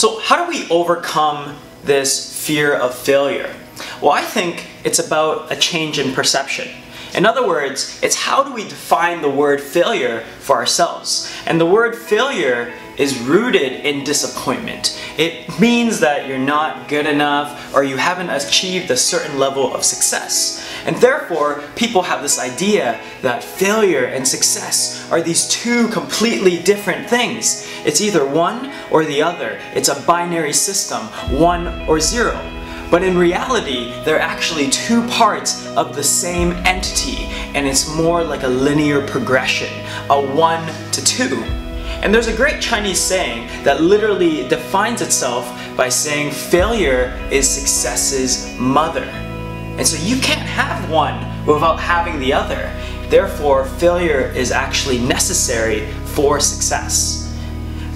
So how do we overcome this fear of failure? Well, I think it's about a change in perception. In other words, it's how do we define the word failure for ourselves? And the word failure is rooted in disappointment. It means that you're not good enough or you haven't achieved a certain level of success. And therefore, people have this idea that failure and success are these two completely different things. It's either one or the other. It's a binary system, 1 or 0. But in reality, they're actually two parts of the same entity, and it's more like a linear progression, a 1 to 2. And there's a great Chinese saying that literally defines itself by saying failure is success's mother. And so you can't have one without having the other. Therefore, failure is actually necessary for success.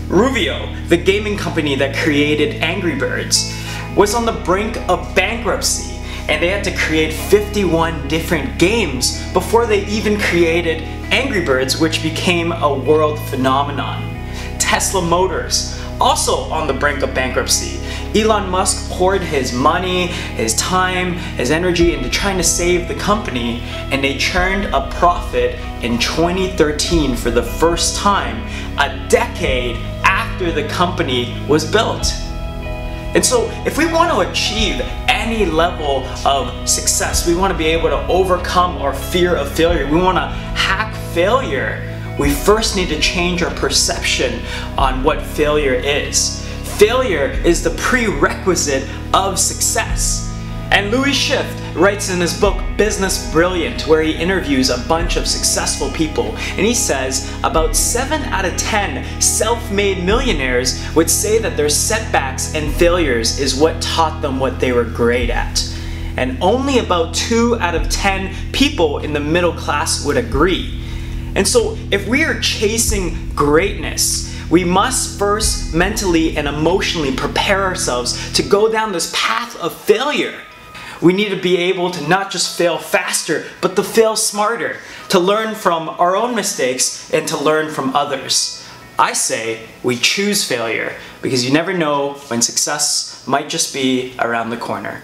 Rovio, the gaming company that created Angry Birds, was on the brink of bankruptcy, and they had to create 51 different games before they even created Angry Birds, which became a world phenomenon. Tesla Motors, also on the brink of bankruptcy. Elon Musk poured his money, his time, his energy into trying to save the company, and they churned a profit in 2013 for the first time, a decade after the company was built. And so if we want to achieve any level of success, we want to be able to overcome our fear of failure, we want to hack failure, we first need to change our perception on what failure is. Failure is the prerequisite of success. And Louis Schiff writes in his book Business Brilliant, where he interviews a bunch of successful people, and he says about 7 out of 10 self-made millionaires would say that their setbacks and failures is what taught them what they were great at. And only about 2 out of 10 people in the middle class would agree. And so if we are chasing greatness, we must first mentally and emotionally prepare ourselves to go down this path of failure. We need to be able to not just fail faster, but to fail smarter, to learn from our own mistakes and to learn from others. I say we choose failure because you never know when success might just be around the corner.